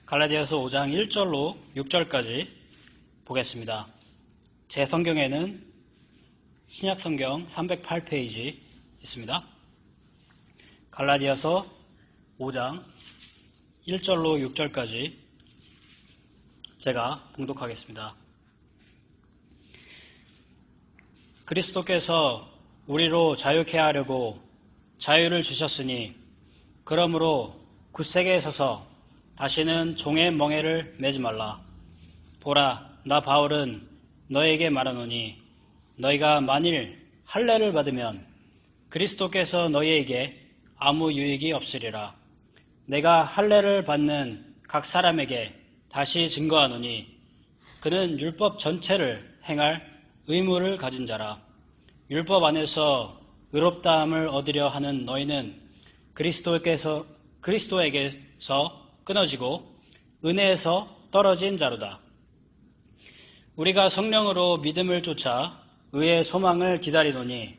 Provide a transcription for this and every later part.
갈라디아서 5장 1절로 6절까지 보겠습니다. 제 성경에는 신약성경 308페이지 있습니다. 갈라디아서 5장 1절로 6절까지 제가 봉독하겠습니다. 그리스도께서 우리로 자유케 하려고 자유를 주셨으니 그러므로 굳세게 서서 다시는 종의 멍에를 매지 말라. 보라, 나 바울은 너에게 말하노니 너희가 만일 할례를 받으면 그리스도께서 너희에게 아무 유익이 없으리라. 내가 할례를 받는 각 사람에게 다시 증거하노니 그는 율법 전체를 행할 의무를 가진 자라. 율법 안에서 의롭다함을 얻으려 하는 너희는 그리스도에게서 끊어지고 은혜에서 떨어진 자로다. 우리가 성령으로 믿음을 쫓아 의의 소망을 기다리노니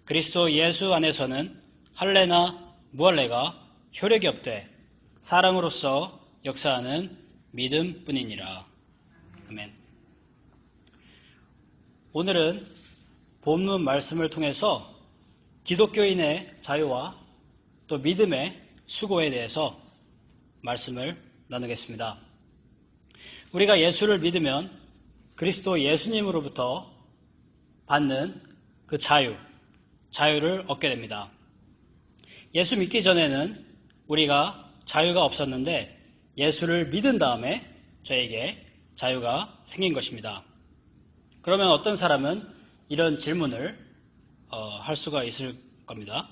그리스도 예수 안에서는 할례나 무할례가 효력이 없되 사랑으로서 역사하는 믿음뿐이니라. 아멘. 오늘은 본문 말씀을 통해서 기독교인의 자유와 또 믿음의 수고에 대해서 말씀을 나누겠습니다. 우리가 예수를 믿으면 그리스도 예수님으로부터 받는 그 자유를 얻게 됩니다. 예수 믿기 전에는 우리가 자유가 없었는데 예수를 믿은 다음에 저에게 자유가 생긴 것입니다. 그러면 어떤 사람은 이런 질문을 할 수가 있을 겁니다.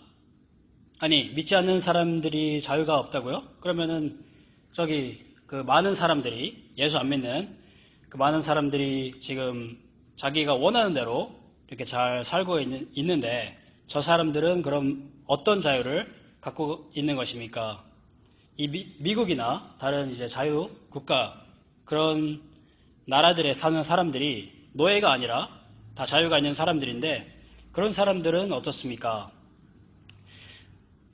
아니, 믿지 않는 사람들이 자유가 없다고요? 그러면은 그 많은 사람들이, 예수 안 믿는 그 많은 사람들이 지금 자기가 원하는 대로 이렇게 잘 살고 있는데 저 사람들은 그럼 어떤 자유를 갖고 있는 것입니까? 이 미국이나 다른 이제 자유 국가 그런 나라들에 사는 사람들이 노예가 아니라 다 자유가 있는 사람들인데 그런 사람들은 어떻습니까?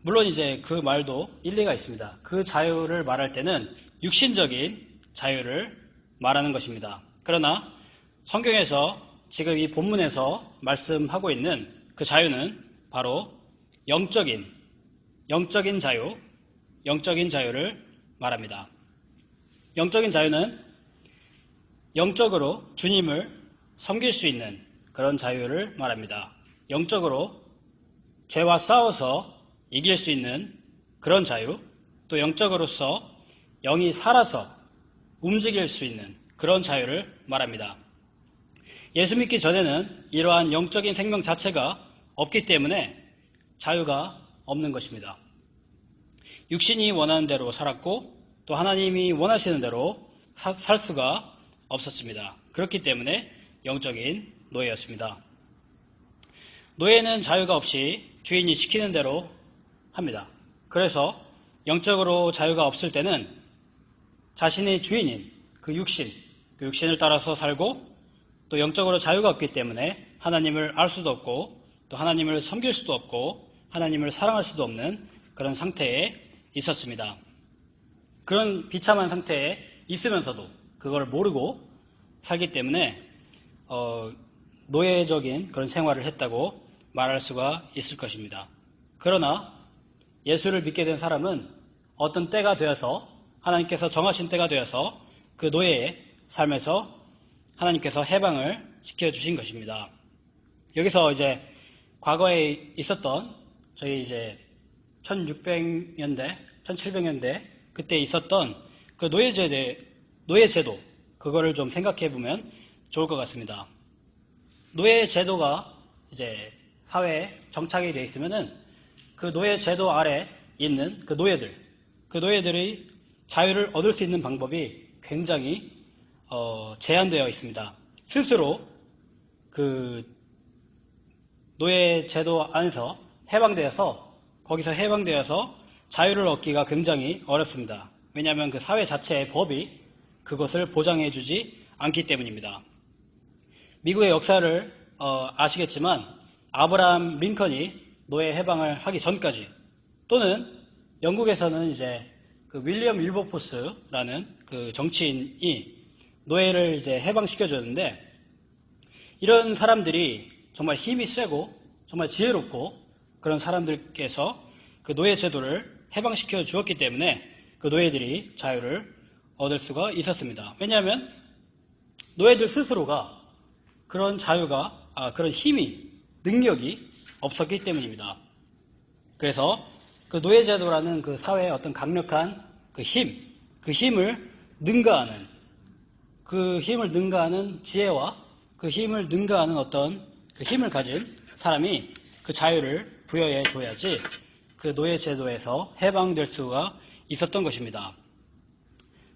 물론 이제 그 말도 일리가 있습니다. 그 자유를 말할 때는 육신적인 자유를 말하는 것입니다. 그러나 성경에서 지금 이 본문에서 말씀하고 있는 그 자유는 바로 영적인 자유를 말합니다. 영적인 자유는 영적으로 주님을 섬길 수 있는 그런 자유를 말합니다. 영적으로 죄와 싸워서 이길 수 있는 그런 자유, 또 영적으로서 영이 살아서 움직일 수 있는 그런 자유를 말합니다. 예수 믿기 전에는 이러한 영적인 생명 자체가 없기 때문에 자유가 없는 것입니다. 육신이 원하는 대로 살았고 또 하나님이 원하시는 대로 살 수가 없었습니다. 그렇기 때문에 영적인 노예였습니다. 노예는 자유가 없이 주인이 시키는 대로 합니다. 그래서 영적으로 자유가 없을 때는 자신의 주인인 그 육신을 따라서 살고 또 영적으로 자유가 없기 때문에 하나님을 알 수도 없고 또 하나님을 섬길 수도 없고 하나님을 사랑할 수도 없는 그런 상태에 있었습니다. 그런 비참한 상태에 있으면서도 그걸 모르고 살기 때문에 노예적인 그런 생활을 했다고 말할 수가 있을 것입니다. 그러나 예수를 믿게 된 사람은 어떤 때가 되어서 하나님께서 정하신 때가 되어서 그 노예의 삶에서 하나님께서 해방을 시켜주신 것입니다. 여기서 이제 과거에 있었던 저희 이제 1600년대, 1700년대 그때 있었던 그 노예제도 그거를 좀 생각해 보면 좋을 것 같습니다. 노예제도가 이제 사회에 정착이 되어 있으면은 그 노예제도 아래 있는 그 노예들이 자유를 얻을 수 있는 방법이 굉장히 제한되어 있습니다. 스스로 그 노예제도 안에서 거기서 해방되어서 자유를 얻기가 굉장히 어렵습니다. 왜냐하면 그 사회 자체의 법이 그것을 보장해주지 않기 때문입니다. 미국의 역사를 아시겠지만 아브라함 링컨이 노예 해방을 하기 전까지 또는 영국에서는 이제 그 윌리엄 윌버포스라는 그 정치인이 노예를 이제 해방시켜줬는데, 이런 사람들이 정말 힘이 세고 정말 지혜롭고 그런 사람들께서 그 노예 제도를 해방시켜 주었기 때문에 그 노예들이 자유를 얻을 수가 있었습니다. 왜냐하면 노예들 스스로가 그런 자유가, 그런 힘이, 능력이 없었기 때문입니다. 그래서 그 노예 제도라는 그 사회의 어떤 강력한 그 힘을 능가하는, 그 힘을 능가하는 지혜와 그 힘을 능가하는 어떤 그 힘을 가진 사람이 그 자유를 부여해 줘야지 그 노예 제도에서 해방될 수가 있었던 것입니다.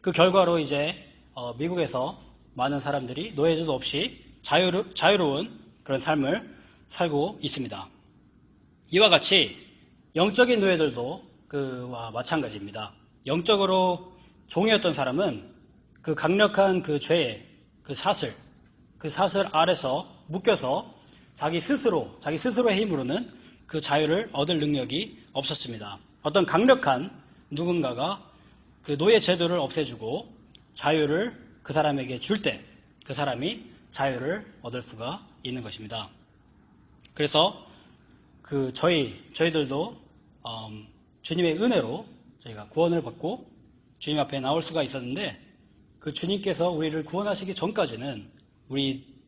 그 결과로 이제 미국에서 많은 사람들이 노예 제도 없이 자유로운 그런 삶을 살고 있습니다. 이와 같이 영적인 노예들도 그와 마찬가지입니다. 영적으로 종이었던 사람은 그 강력한 그 죄의 그 사슬 아래서 묶여서 자기 스스로의 힘으로는 그 자유를 얻을 능력이 없었습니다. 어떤 강력한 누군가가 그 노예 제도를 없애주고 자유를 그 사람에게 줄 때 그 사람이 자유를 얻을 수가 있는 것입니다. 그래서 그 저희들도 주님의 은혜로 저희가 구원을 받고 주님 앞에 나올 수가 있었는데, 그 주님께서 우리를 구원하시기 전까지는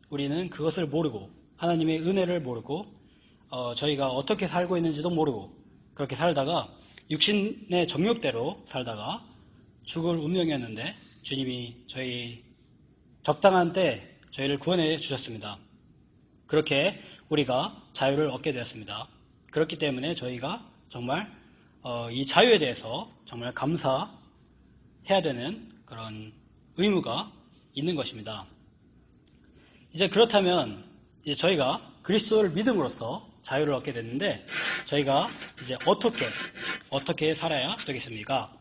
우리는 그것을 모르고, 하나님의 은혜를 모르고 저희가 어떻게 살고 있는지도 모르고 그렇게 살다가 육신의 정욕대로 살다가 죽을 운명이었는데, 주님이 저희 적당한 때 저희를 구원해 주셨습니다. 그렇게 우리가 자유를 얻게 되었습니다. 그렇기 때문에 저희가 정말 이 자유에 대해서 정말 감사해야 되는 그런 의무가 있는 것입니다. 이제 그렇다면 이제 저희가 그리스도를 믿음으로써 자유를 얻게 됐는데, 저희가 이제 어떻게 살아야 되겠습니까?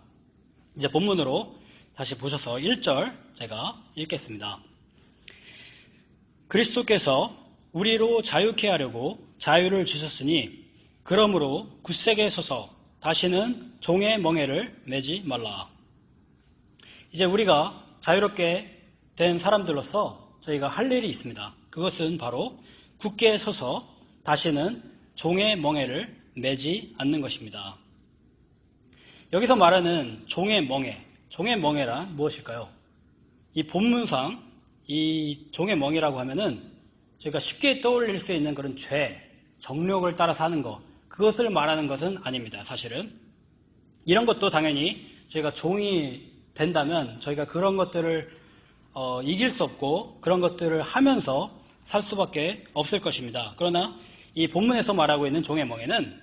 이제 본문으로 다시 보셔서 1절 제가 읽겠습니다. 그리스도께서 우리로 자유케 하려고 자유를 주셨으니 그러므로 굳세게 서서 다시는 종의 멍에를 매지 말라. 이제 우리가 자유롭게 된 사람들로서 저희가 할 일이 있습니다. 그것은 바로 굳게 서서 다시는 종의 멍에를 매지 않는 것입니다. 여기서 말하는 종의 멍에란 무엇일까요? 이 본문상 이 종의 멍에라고 하면은 저희가 쉽게 떠올릴 수 있는 그런 정욕을 따라 사는 것, 그것을 말하는 것은 아닙니다. 사실은 이런 것도 당연히 저희가 종이 된다면 저희가 그런 것들을 이길 수 없고 그런 것들을 하면서 살 수밖에 없을 것입니다. 그러나 이 본문에서 말하고 있는 종의 멍에는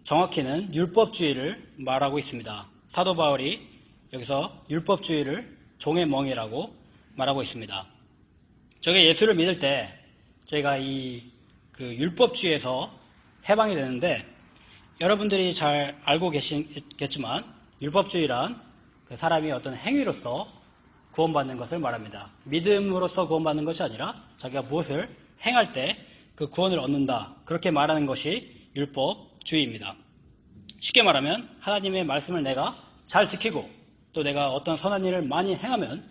정확히는 율법주의를 말하고 있습니다. 사도 바울이 여기서 율법주의를 종의 멍에라고 말하고 있습니다. 저게 예수를 믿을 때 저희가 그 율법주의에서 해방이 되는데, 여러분들이 잘 알고 계시겠지만 율법주의란 그 사람이 어떤 행위로서 구원받는 것을 말합니다. 믿음으로서 구원받는 것이 아니라 자기가 무엇을 행할 때 그 구원을 얻는다, 그렇게 말하는 것이 율법주의입니다. 쉽게 말하면 하나님의 말씀을 내가 잘 지키고 또 내가 어떤 선한 일을 많이 행하면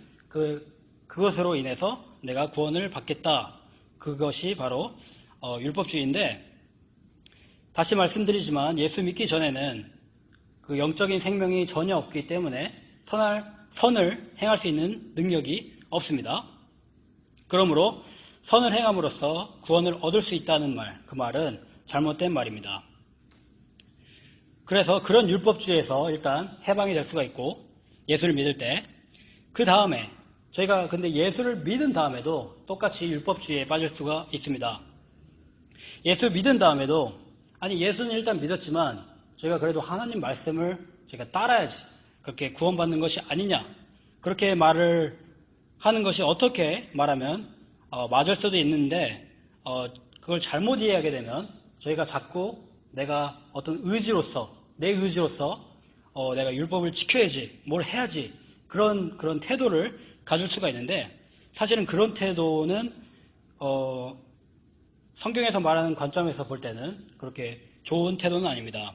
그것으로 인해서 내가 구원을 받겠다, 그것이 바로 율법주의인데, 다시 말씀드리지만 예수 믿기 전에는 그 영적인 생명이 전혀 없기 때문에 선을 행할 수 있는 능력이 없습니다. 그러므로 선을 행함으로써 구원을 얻을 수 있다는 그 말은 잘못된 말입니다. 그래서 그런 율법주의에서 일단 해방이 될 수가 있고, 예수를 믿을 때, 그 다음에 저희가 근데 예수를 믿은 다음에도 똑같이 율법주의에 빠질 수가 있습니다. 예수 믿은 다음에도, 예수는 일단 믿었지만 저희가 그래도 하나님 말씀을 저희가 따라야지 그렇게 구원받는 것이 아니냐, 그렇게 말을 하는 것이 어떻게 말하면 맞을 수도 있는데, 그걸 잘못 이해하게 되면 저희가 자꾸 내가 어떤 내 의지로서 내가 율법을 지켜야지, 뭘 해야지, 그런 태도를 가질 수가 있는데, 사실은 그런 태도는 성경에서 말하는 관점에서 볼 때는 그렇게 좋은 태도는 아닙니다.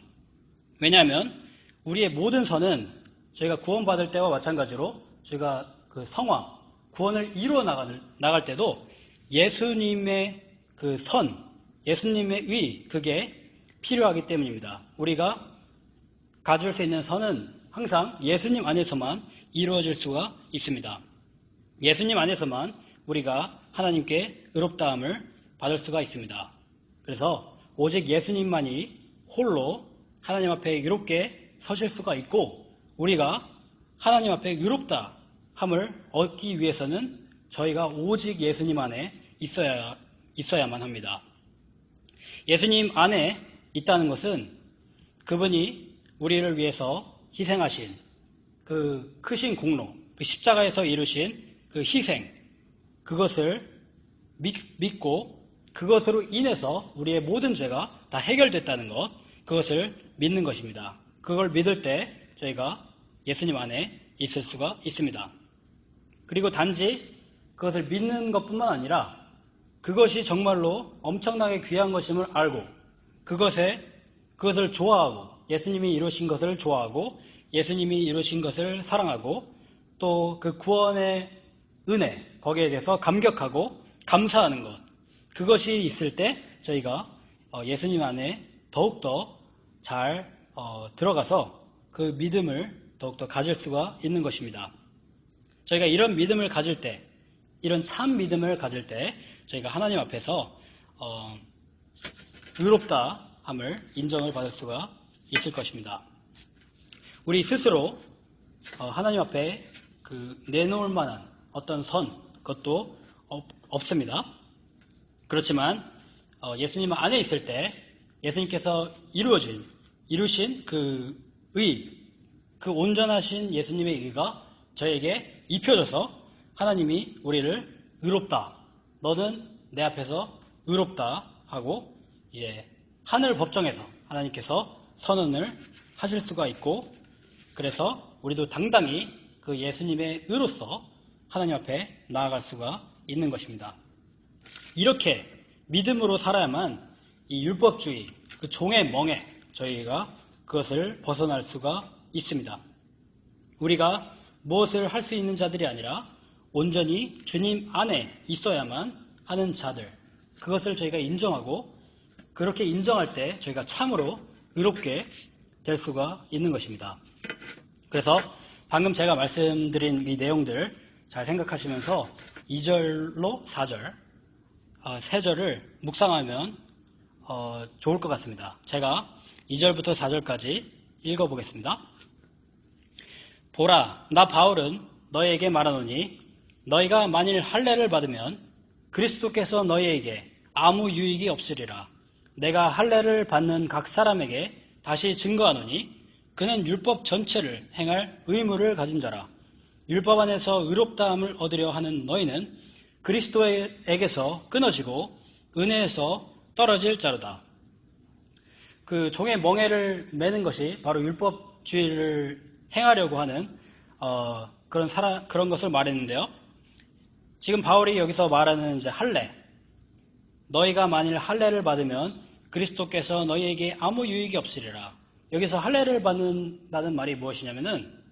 왜냐하면 우리의 모든 선은 저희가 구원받을 때와 마찬가지로 저희가 그 성화, 구원을 이루어 나갈 때도 예수님의 그 선, 예수님의 의, 그게 필요하기 때문입니다. 우리가 가질 수 있는 선은 항상 예수님 안에서만 이루어질 수가 있습니다. 예수님 안에서만 우리가 하나님께 의롭다함을 받을 수가 있습니다. 그래서 오직 예수님만이 홀로 하나님 앞에 의롭게 서실 수가 있고, 우리가 하나님 앞에 의롭다함을 얻기 위해서는 저희가 오직 예수님 안에 있어야만 합니다. 예수님 안에 있다는 것은 그분이 우리를 위해서 희생하신 그 크신 공로, 그 십자가에서 이루신 그 희생, 그것을 믿고 그것으로 인해서 우리의 모든 죄가 다 해결됐다는 것, 그것을 믿는 것입니다. 그걸 믿을 때 저희가 예수님 안에 있을 수가 있습니다. 그리고 단지 그것을 믿는 것뿐만 아니라 그것이 정말로 엄청나게 귀한 것임을 알고 그것을 좋아하고, 예수님이 이루신 것을 좋아하고 예수님이 이루신 것을 사랑하고 또 그 구원의 은혜, 거기에 대해서 감격하고 감사하는 것, 그것이 있을 때 저희가 예수님 안에 더욱더 잘 들어가서 그 믿음을 더욱더 가질 수가 있는 것입니다. 저희가 이런 믿음을 가질 때, 이런 참 믿음을 가질 때 저희가 하나님 앞에서 의롭다함을 인정을 받을 수가 있을 것입니다. 우리 스스로 하나님 앞에 내놓을 만한 어떤 선, 그것도 없습니다. 그렇지만 예수님 안에 있을 때 예수님께서 이루신 그 의, 그 온전하신 예수님의 의가 저에게 입혀져서 하나님이 우리를 의롭다, 너는 내 앞에서 의롭다 하고 이제 하늘 법정에서 하나님께서 선언을 하실 수가 있고, 그래서 우리도 당당히 그 예수님의 의로서 하나님 앞에 나아갈 수가 있는 것입니다. 이렇게 믿음으로 살아야만 이 율법주의, 그 종의 멍에 저희가 그것을 벗어날 수가 있습니다. 우리가 무엇을 할 수 있는 자들이 아니라 온전히 주님 안에 있어야만 하는 자들, 그것을 저희가 인정하고 그렇게 인정할 때 저희가 참으로 의롭게 될 수가 있는 것입니다. 그래서 방금 제가 말씀드린 이 내용들 잘 생각하시면서 2절로 4절, 세 절을 묵상하면 좋을 것 같습니다. 제가 2절부터 4절까지 읽어보겠습니다. 보라, 나 바울은 너희에게 말하노니 너희가 만일 할례를 받으면 그리스도께서 너희에게 아무 유익이 없으리라. 내가 할례를 받는 각 사람에게 다시 증거하노니 그는 율법 전체를 행할 의무를 가진 자라. 율법 안에서 의롭다함을 얻으려 하는 너희는 그리스도에게서 끊어지고 은혜에서 떨어질 자로다. 그 종의 멍에를 매는 것이 바로 율법주의를 행하려고 하는 그런 것을 말했는데요. 지금 바울이 여기서 말하는 이제 할례, 너희가 만일 할례를 받으면 그리스도께서 너희에게 아무 유익이 없으리라. 여기서 할례를 받는다는 말이 무엇이냐면은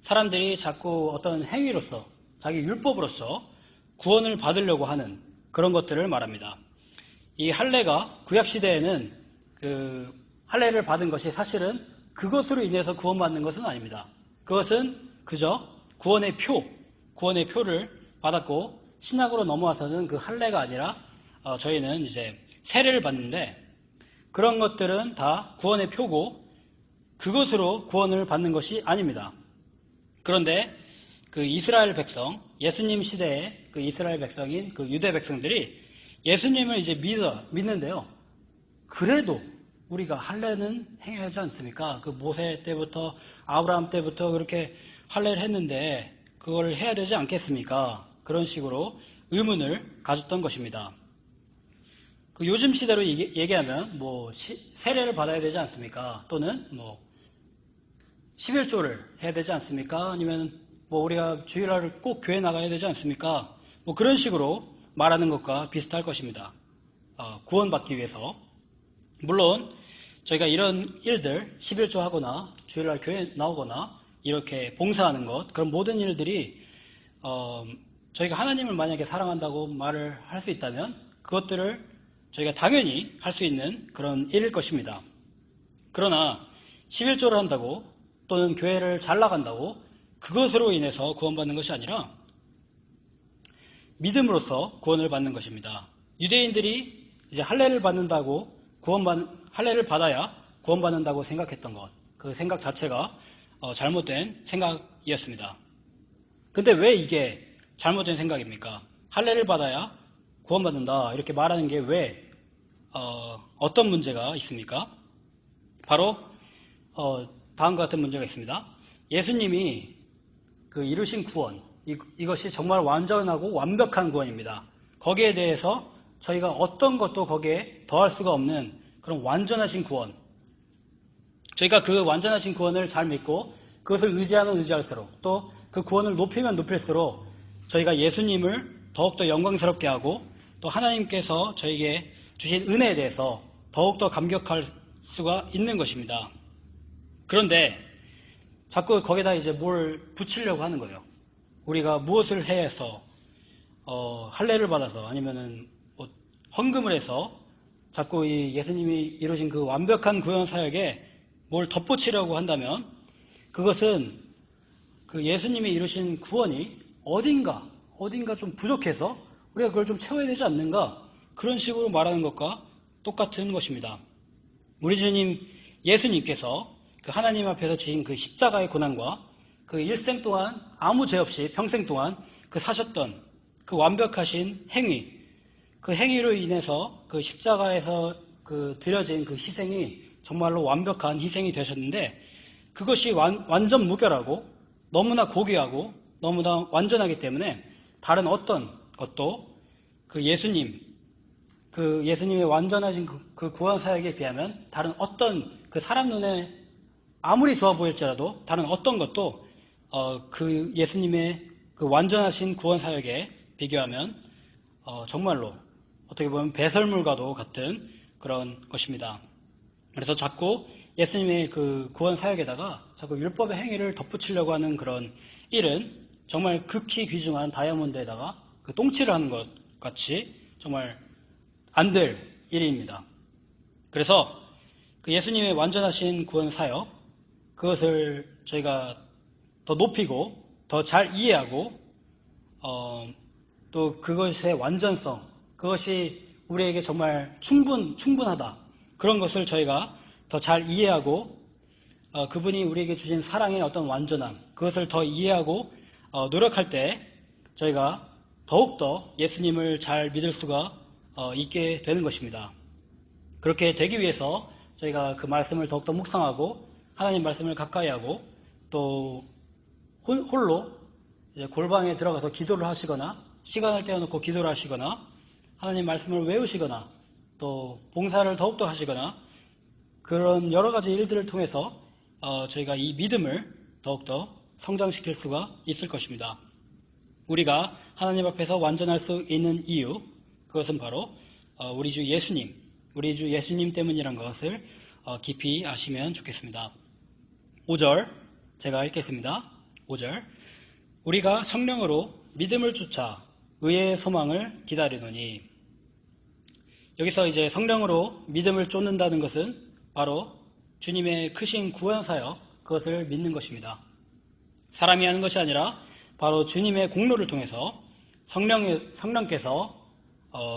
사람들이 자꾸 어떤 행위로서, 자기 율법으로서 구원을 받으려고 하는 그런 것들을 말합니다. 이 할례가 구약시대에는 그 할례를 받은 것이 사실은 그것으로 인해서 구원받는 것은 아닙니다. 그것은 그저 구원의 표를 받았고 신약으로 넘어와서는 그 할례가 아니라 저희는 이제 세례를 받는데, 그런 것들은 다 구원의 표고 그것으로 구원을 받는 것이 아닙니다. 그런데 그 이스라엘 백성, 예수님 시대의 그 이스라엘 백성인 그 유대 백성들이 예수님을 이제 믿는데요. 그래도 우리가 할례는 행해야 하지 않습니까? 그 모세 때부터 아브라함 때부터 그렇게 할례를 했는데 그걸 해야 되지 않겠습니까? 그런 식으로 의문을 가졌던 것입니다. 그 요즘 시대로 얘기하면 세례를 받아야 되지 않습니까? 또는 11조를 해야 되지 않습니까? 아니면 우리가 주일날을 꼭 교회 나가야 되지 않습니까? 그런 식으로 말하는 것과 비슷할 것입니다. 구원받기 위해서. 물론 저희가 이런 일들, 11조 하거나 주일날 교회 나오거나 이렇게 봉사하는 것, 그런 모든 일들이 저희가 하나님을 만약에 사랑한다고 말을 할 수 있다면 그것들을 저희가 당연히 할 수 있는 그런 일일 것입니다. 그러나 11조를 한다고 또는 교회를 잘 나간다고 그것으로 인해서 구원받는 것이 아니라 믿음으로써 구원을 받는 것입니다. 유대인들이 이제 할례를 받는다고 할례를 받아야 구원받는다고 생각했던 것, 그 생각 자체가 잘못된 생각이었습니다. 근데 왜 이게 잘못된 생각입니까? 할례를 받아야 구원받는다 이렇게 말하는 게 왜 어떤 문제가 있습니까? 바로 다음과 같은 문제가 있습니다. 예수님이 그 이루신 구원, 이것이 정말 완전하고 완벽한 구원입니다. 거기에 대해서 저희가 어떤 것도 거기에 더할 수가 없는 그런 완전하신 구원, 저희가 그 완전하신 구원을 잘 믿고 그것을 의지하면 의지할수록 또 그 구원을 높이면 높일수록 저희가 예수님을 더욱더 영광스럽게 하고 또 하나님께서 저에게 주신 은혜에 대해서 더욱더 감격할 수가 있는 것입니다. 그런데 자꾸 거기다 이제 뭘 붙이려고 하는 거예요. 우리가 무엇을 해서 할례를 받아서 아니면은 뭐 헌금을 해서 자꾸 이 예수님이 이루신 그 완벽한 구원 사역에 뭘 덧붙이려고 한다면 그것은 그 예수님이 이루신 구원이 어딘가 좀 부족해서 우리가 그걸 좀 채워야 되지 않는가, 그런 식으로 말하는 것과 똑같은 것입니다. 우리 주님 예수님께서 그 하나님 앞에서 지신 그 십자가의 고난과 그 일생 동안 아무 죄 없이 평생 동안 그 사셨던 그 완벽하신 행위, 그 행위로 인해서 그 십자가에서 그 드려진 그 희생이 정말로 완벽한 희생이 되셨는데, 그것이 완전 무결하고 너무나 고귀하고 너무나 완전하기 때문에 다른 어떤 것도 그 예수님의 완전하신 그 구원 사역에 비하면 다른 어떤 그 사람 눈에 아무리 좋아 보일지라도 다른 어떤 것도 그 예수님의 그 완전하신 구원 사역에 비교하면 정말로 어떻게 보면 배설물과도 같은 그런 것입니다. 그래서 자꾸 예수님의 그 구원 사역에다가 자꾸 율법의 행위를 덧붙이려고 하는 그런 일은 정말 극히 귀중한 다이아몬드에다가 그 똥칠을 하는 것 같이 정말 안 될 일입니다. 그래서 그 예수님의 완전하신 구원 사역, 그것을 저희가 더 높이고 더 잘 이해하고 또 그것의 완전성, 그것이 우리에게 정말 충분하다, 그런 것을 저희가 더 잘 이해하고 그분이 우리에게 주신 사랑의 어떤 완전함, 그것을 더 이해하고 노력할 때 저희가 더욱더 예수님을 잘 믿을 수가 있게 되는 것입니다. 그렇게 되기 위해서 저희가 그 말씀을 더욱더 묵상하고 하나님 말씀을 가까이 하고 또 홀로 이제 골방에 들어가서 기도를 하시거나 시간을 떼어놓고 기도를 하시거나 하나님 말씀을 외우시거나 또 봉사를 더욱더 하시거나 그런 여러 가지 일들을 통해서 저희가 이 믿음을 더욱더 성장시킬 수가 있을 것입니다. 우리가 하나님 앞에서 완전할 수 있는 이유, 그것은 바로 우리 주 예수님 때문이란 것을 깊이 아시면 좋겠습니다. 5절 제가 읽겠습니다. 5절, 우리가 성령으로 믿음을 쫓아 의의 소망을 기다리노니. 여기서 이제 성령으로 믿음을 쫓는다는 것은 바로 주님의 크신 구원 사역, 그것을 믿는 것입니다. 사람이 하는 것이 아니라 바로 주님의 공로를 통해서 성령께서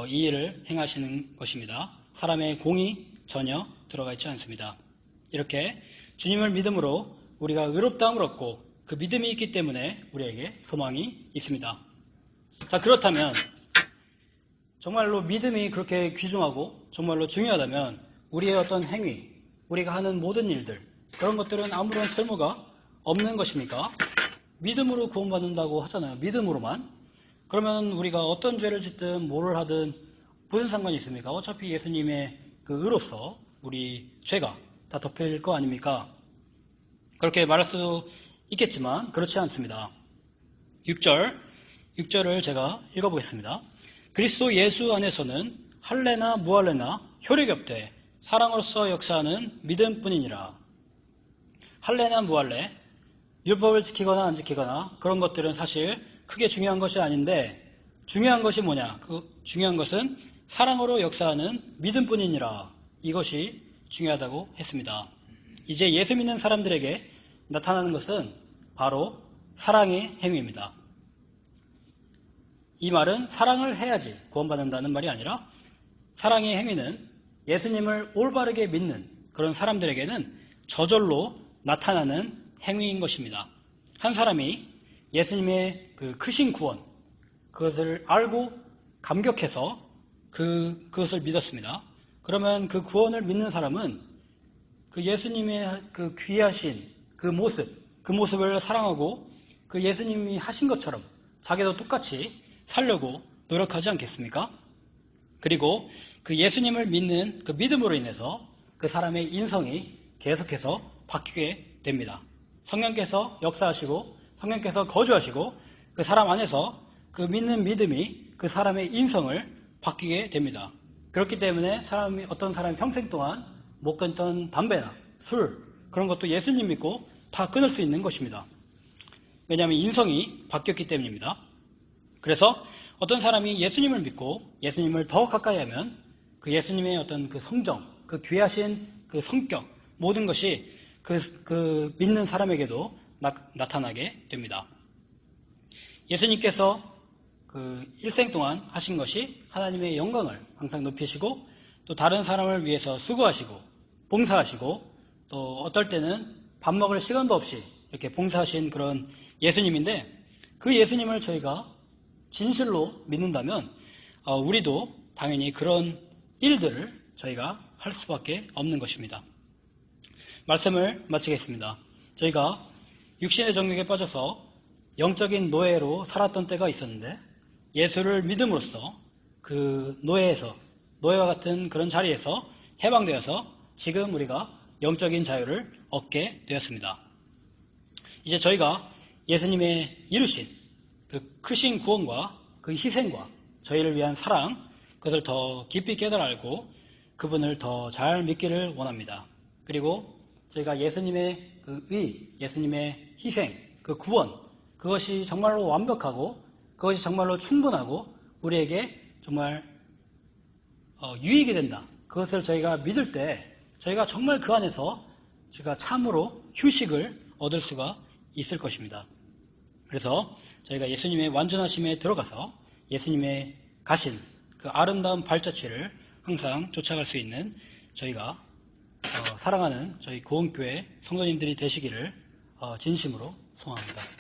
이 일을 행하시는 것입니다. 사람의 공이 전혀 들어가 있지 않습니다. 이렇게 주님을 믿음으로 우리가 의롭다함을 얻고 그 믿음이 있기 때문에 우리에게 소망이 있습니다. 자, 그렇다면 정말로 믿음이 그렇게 귀중하고 정말로 중요하다면 우리의 어떤 행위, 우리가 하는 모든 일들, 그런 것들은 아무런 쓸모가 없는 것입니까? 믿음으로 구원받는다고 하잖아요. 믿음으로만. 그러면 우리가 어떤 죄를 짓든 뭐를 하든 무슨 상관이 있습니까? 어차피 예수님의 그 의로서 우리 죄가 다 덮일 거 아닙니까? 그렇게 말할 수 있겠지만 그렇지 않습니다. 6절을 제가 읽어보겠습니다. 그리스도 예수 안에서는 할례나 무할례나 효력이 없되 사랑으로서 역사하는 믿음뿐이니라. 할례나 무할례, 율법을 지키거나 안 지키거나 그런 것들은 사실 크게 중요한 것이 아닌데, 중요한 것이 뭐냐? 중요한 것은 사랑으로 역사하는 믿음뿐이니라. 이것이 중요하다고 했습니다. 이제 예수 믿는 사람들에게 나타나는 것은 바로 사랑의 행위입니다. 이 말은 사랑을 해야지 구원받는다는 말이 아니라, 사랑의 행위는 예수님을 올바르게 믿는 그런 사람들에게는 저절로 나타나는 행위인 것입니다. 한 사람이 예수님의 그 크신 구원, 그것을 알고 감격해서 그것을 믿었습니다. 그러면 그 구원을 믿는 사람은 그 예수님의 그 귀하신 그 모습을 사랑하고 그 예수님이 하신 것처럼 자기도 똑같이 살려고 노력하지 않겠습니까? 그리고 그 예수님을 믿는 그 믿음으로 인해서 그 사람의 인성이 계속해서 바뀌게 됩니다. 성령께서 역사하시고 성령께서 거주하시고 그 사람 안에서 그 믿는 믿음이 그 사람의 인성을 바뀌게 됩니다. 그렇기 때문에 어떤 사람이 평생 동안 못 끊던 담배나 술, 그런 것도 예수님 믿고 다 끊을 수 있는 것입니다. 왜냐하면 인성이 바뀌었기 때문입니다. 그래서 어떤 사람이 예수님을 믿고 예수님을 더 가까이 하면 그 예수님의 어떤 그 성정, 그 귀하신 그 성격, 모든 것이 그 믿는 사람에게도 나타나게 됩니다. 예수님께서 그 일생 동안 하신 것이 하나님의 영광을 항상 높이시고, 또 다른 사람을 위해서 수고하시고 봉사하시고, 또 어떨 때는 밥 먹을 시간도 없이 이렇게 봉사하신 그런 예수님인데, 그 예수님을 저희가 진실로 믿는다면 우리도 당연히 그런 일들을 저희가 할 수밖에 없는 것입니다. 말씀을 마치겠습니다. 저희가 육신의 정욕에 빠져서 영적인 노예로 살았던 때가 있었는데, 예수를 믿음으로써 그 노예와 같은 그런 자리에서 해방되어서 지금 우리가 영적인 자유를 얻게 되었습니다. 이제 저희가 예수님의 이루신 그 크신 구원과 그 희생과 저희를 위한 사랑, 그것을 더 깊이 깨달아 알고 그분을 더 잘 믿기를 원합니다. 그리고 저희가 예수님의 그 예수님의 희생, 그 구원, 그것이 정말로 완벽하고 그것이 정말로 충분하고 우리에게 정말 유익이 된다. 그것을 저희가 믿을 때 저희가 정말 그 안에서 저희가 참으로 휴식을 얻을 수가 있을 것입니다. 그래서 저희가 예수님의 완전하심에 들어가서 예수님의 가신 그 아름다운 발자취를 항상 쫓아갈 수 있는 저희가 사랑하는 저희 고은교회 성도님들이 되시기를 진심으로 소망합니다.